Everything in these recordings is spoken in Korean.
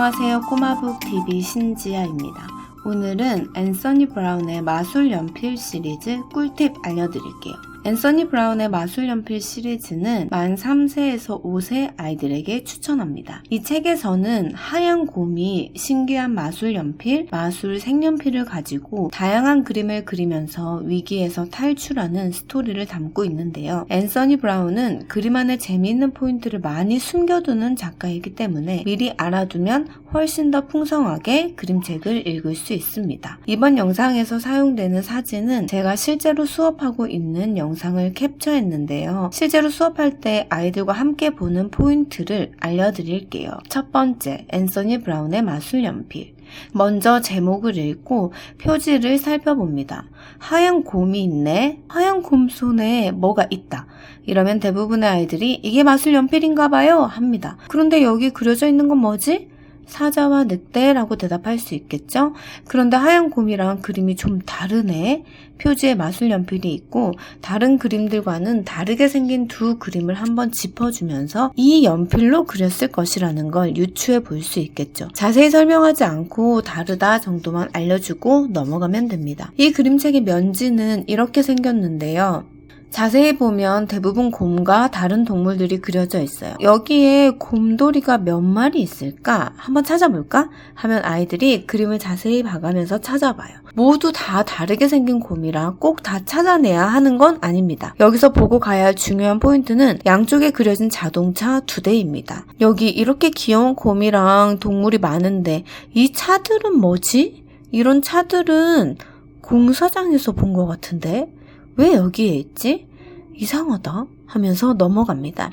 안녕하세요. 꼬마북TV 신지아입니다. 오늘은 앤서니 브라운의 마술 연필 시리즈 꿀팁 알려드릴게요. 앤서니 브라운의 마술 연필 시리즈는 만 3세에서 5세 아이들에게 추천합니다. 이 책에서는 하얀 곰이 신기한 마술 연필, 마술 색연필을 가지고 다양한 그림을 그리면서 위기에서 탈출하는 스토리를 담고 있는데요. 앤서니 브라운은 그림 안에 재미있는 포인트를 많이 숨겨두는 작가이기 때문에 미리 알아두면 훨씬 더 풍성하게 그림책을 읽을 수 있습니다. 이번 영상에서 사용되는 사진은 제가 실제로 수업하고 있는 영상을 캡처했는데요. 실제로 수업할 때 아이들과 함께 보는 포인트를 알려드릴게요. 첫 번째, 앤서니 브라운의 마술 연필. 먼저 제목을 읽고 표지를 살펴봅니다. 하얀 곰이 있네. 하얀 곰 손에 뭐가 있다. 이러면 대부분의 아이들이 이게 마술 연필인가 봐요 합니다. 그런데 여기 그려져 있는 건 뭐지? 사자와 늑대라고 대답할 수 있겠죠? 그런데 하얀 곰이랑 그림이 좀 다르네. 표지에 마술 연필이 있고 다른 그림들과는 다르게 생긴 두 그림을 한번 짚어주면서 이 연필로 그렸을 것이라는 걸 유추해 볼 수 있겠죠. 자세히 설명하지 않고 다르다 정도만 알려주고 넘어가면 됩니다. 이 그림책의 면지는 이렇게 생겼는데요. 자세히 보면 대부분 곰과 다른 동물들이 그려져 있어요. 여기에 곰돌이가 몇 마리 있을까? 한번 찾아볼까? 하면 아이들이 그림을 자세히 봐가면서 찾아봐요. 모두 다 다르게 생긴 곰이라 꼭 다 찾아내야 하는 건 아닙니다. 여기서 보고 가야 할 중요한 포인트는 양쪽에 그려진 자동차 2대입니다. 여기 이렇게 귀여운 곰이랑 동물이 많은데 이 차들은 뭐지? 이런 차들은 공사장에서 본 것 같은데? 왜 여기에 있지? 이상하다 하면서 넘어갑니다.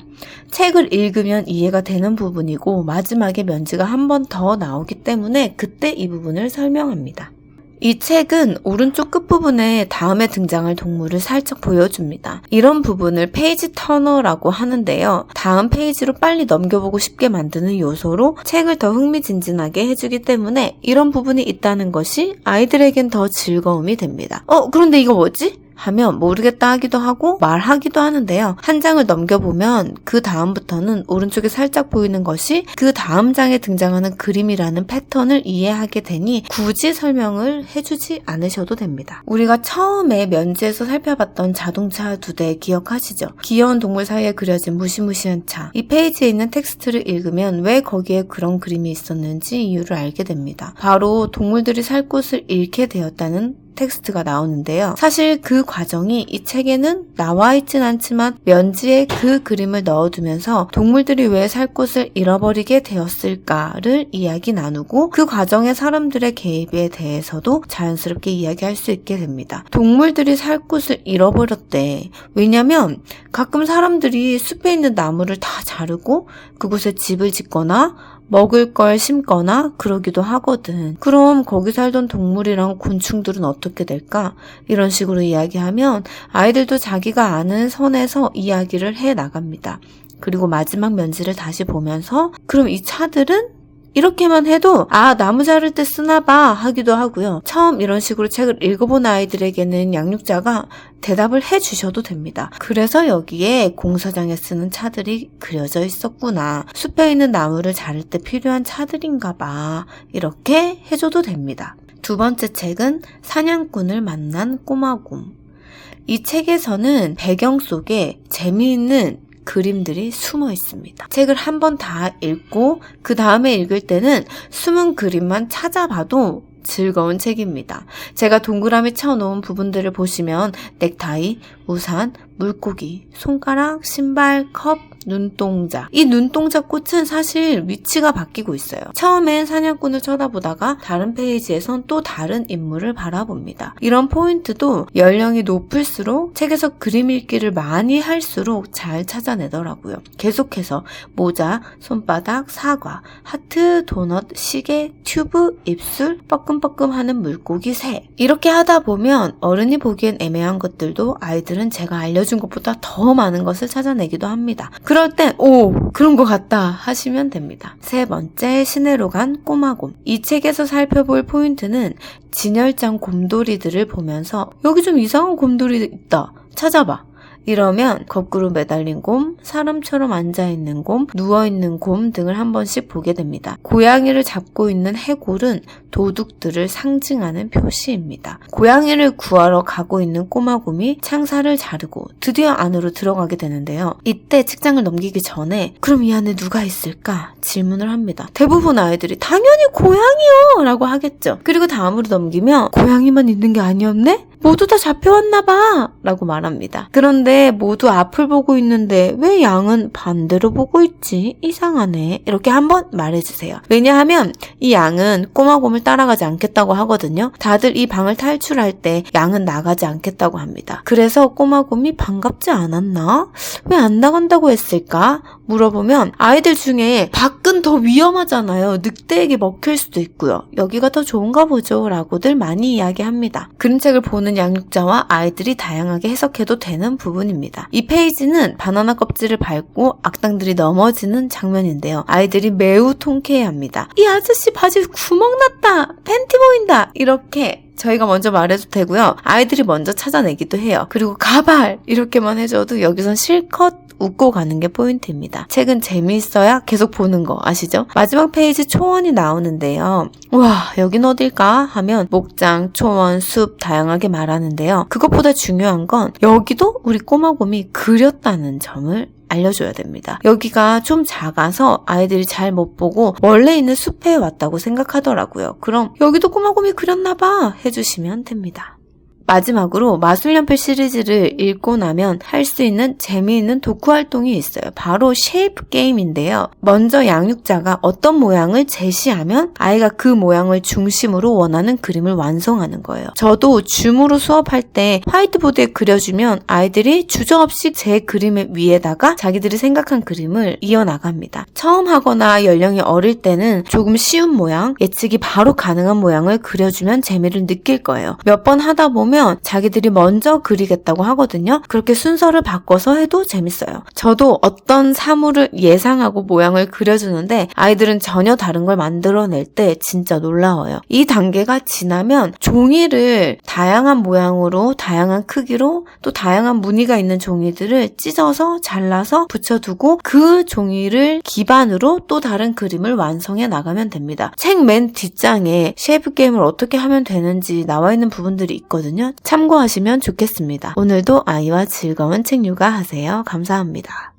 책을 읽으면 이해가 되는 부분이고 마지막에 면지가 한 번 더 나오기 때문에 그때 이 부분을 설명합니다. 이 책은 오른쪽 끝부분에 다음에 등장할 동물을 살짝 보여줍니다. 이런 부분을 페이지 터너라고 하는데요. 다음 페이지로 빨리 넘겨보고 싶게 만드는 요소로 책을 더 흥미진진하게 해주기 때문에 이런 부분이 있다는 것이 아이들에겐 더 즐거움이 됩니다. 그런데 이거 뭐지? 하면 모르겠다 하기도 하고 말하기도 하는데요. 한 장을 넘겨보면 그 다음부터는 오른쪽에 살짝 보이는 것이 그 다음 장에 등장하는 그림이라는 패턴을 이해하게 되니 굳이 설명을 해주지 않으셔도 됩니다. 우리가 처음에 면지에서 살펴봤던 자동차 2대 기억하시죠? 귀여운 동물 사이에 그려진 무시무시한 차. 이 페이지에 있는 텍스트를 읽으면 왜 거기에 그런 그림이 있었는지 이유를 알게 됩니다. 바로 동물들이 살 곳을 잃게 되었다는 텍스트가 나오는데요. 사실 그 과정이 이 책에는 나와 있진 않지만 면지에 그 그림을 넣어두면서 동물들이 왜 살 곳을 잃어버리게 되었을까를 이야기 나누고 그 과정에 사람들의 개입에 대해서도 자연스럽게 이야기할 수 있게 됩니다. 동물들이 살 곳을 잃어버렸대. 왜냐면 가끔 사람들이 숲에 있는 나무를 다 자르고 그곳에 집을 짓거나 먹을 걸 심거나 그러기도 하거든. 그럼 거기 살던 동물이랑 곤충들은 어떻게 될까? 이런 식으로 이야기하면 아이들도 자기가 아는 선에서 이야기를 해 나갑니다. 그리고 마지막 면지를 다시 보면서 그럼 이 차들은? 이렇게만 해도 나무 자를 때 쓰나봐 하기도 하고요. 처음 이런 식으로 책을 읽어본 아이들에게는 양육자가 대답을 해주셔도 됩니다. 그래서 여기에 공사장에 쓰는 차들이 그려져 있었구나. 숲에 있는 나무를 자를 때 필요한 차들인가 봐. 이렇게 해줘도 됩니다. 두 번째 책은 사냥꾼을 만난 꼬마곰. 이 책에서는 배경 속에 재미있는 그림들이 숨어 있습니다. 책을 한 번 다 읽고 그 다음에 읽을 때는 숨은 그림만 찾아봐도 즐거운 책입니다. 제가 동그라미 쳐놓은 부분들을 보시면 넥타이, 우산, 물고기, 손가락, 신발, 컵, 눈동자. 이 눈동자 꽃은 사실 위치가 바뀌고 있어요. 처음엔 사냥꾼을 쳐다보다가 다른 페이지에선 또 다른 인물을 바라봅니다. 이런 포인트도 연령이 높을수록 책에서 그림 읽기를 많이 할수록 잘 찾아내더라고요. 계속해서 모자, 손바닥, 사과, 하트, 도넛, 시계, 튜브, 입술, 뻐끔뻐끔하는 물고기, 새. 이렇게 하다 보면 어른이 보기엔 애매한 것들도 아이들은 제가 알려준 것보다 더 많은 것을 찾아내기도 합니다. 그럴 땐 그런 것 같다 하시면 됩니다. 세 번째, 시내로 간 꼬마곰. 이 책에서 살펴볼 포인트는 진열장 곰돌이들을 보면서 여기 좀 이상한 곰돌이 있다. 찾아봐. 이러면 거꾸로 매달린 곰, 사람처럼 앉아있는 곰, 누워있는 곰 등을 한 번씩 보게 됩니다. 고양이를 잡고 있는 해골은 도둑들을 상징하는 표시입니다. 고양이를 구하러 가고 있는 꼬마곰이 창살을 자르고 드디어 안으로 들어가게 되는데요. 이때 책장을 넘기기 전에 그럼 이 안에 누가 있을까 질문을 합니다. 대부분 아이들이 당연히 고양이요! 라고 하겠죠. 그리고 다음으로 넘기면 고양이만 있는 게 아니었네? 모두 다 잡혀왔나봐! 라고 말합니다. 그런데 모두 앞을 보고 있는데 왜 양은 반대로 보고 있지? 이상하네. 이렇게 한번 말해주세요. 왜냐하면 이 양은 꼬마곰을 따라가지 않겠다고 하거든요. 다들 이 방을 탈출할 때 양은 나가지 않겠다고 합니다. 그래서 꼬마곰이 반갑지 않았나? 왜 안 나간다고 했을까? 물어보면 아이들 중에 밖은 더 위험하잖아요. 늑대에게 먹힐 수도 있고요. 여기가 더 좋은가 보죠. 라고들 많이 이야기합니다. 그림책을 보는 양육자와 아이들이 다양하게 해석해도 되는 부분입니다. 이 페이지는 바나나 껍질을 밟고 악당들이 넘어지는 장면인데요. 아이들이 매우 통쾌해합니다. 이 아저씨 바지 구멍 났다! 팬티 보인다! 이렇게 저희가 먼저 말해도 되고요. 아이들이 먼저 찾아내기도 해요. 그리고 가발! 이렇게만 해줘도 여기선 실컷 웃고 가는 게 포인트입니다. 책은 재미있어야 계속 보는 거 아시죠? 마지막 페이지 초원이 나오는데요. 와, 여긴 어딜까? 하면 목장, 초원, 숲 다양하게 말하는데요. 그것보다 중요한 건 여기도 우리 꼬마곰이 그렸다는 점을 알려줘야 됩니다. 여기가 좀 작아서 아이들이 잘 못 보고 원래 있는 숲에 왔다고 생각하더라고요. 그럼 여기도 꼬마곰이 그렸나봐 해주시면 됩니다. 마지막으로 마술연필 시리즈를 읽고 나면 할 수 있는 재미있는 독후 활동이 있어요. 바로 쉐이프 게임인데요. 먼저 양육자가 어떤 모양을 제시하면 아이가 그 모양을 중심으로 원하는 그림을 완성하는 거예요. 저도 줌으로 수업할 때 화이트보드에 그려주면 아이들이 주저없이 제 그림 위에다가 자기들이 생각한 그림을 이어나갑니다. 처음 하거나 연령이 어릴 때는 조금 쉬운 모양, 예측이 바로 가능한 모양을 그려주면 재미를 느낄 거예요. 몇 번 하다 보면 자기들이 먼저 그리겠다고 하거든요. 그렇게 순서를 바꿔서 해도 재밌어요. 저도 어떤 사물을 예상하고 모양을 그려주는데 아이들은 전혀 다른 걸 만들어낼 때 진짜 놀라워요. 이 단계가 지나면 종이를 다양한 모양으로, 다양한 크기로, 또 다양한 무늬가 있는 종이들을 찢어서 잘라서 붙여두고 그 종이를 기반으로 또 다른 그림을 완성해 나가면 됩니다. 책 맨 뒷장에 쉐이프 게임을 어떻게 하면 되는지 나와 있는 부분들이 있거든요. 참고하시면 좋겠습니다. 오늘도 아이와 즐거운 책 육아 하세요. 감사합니다.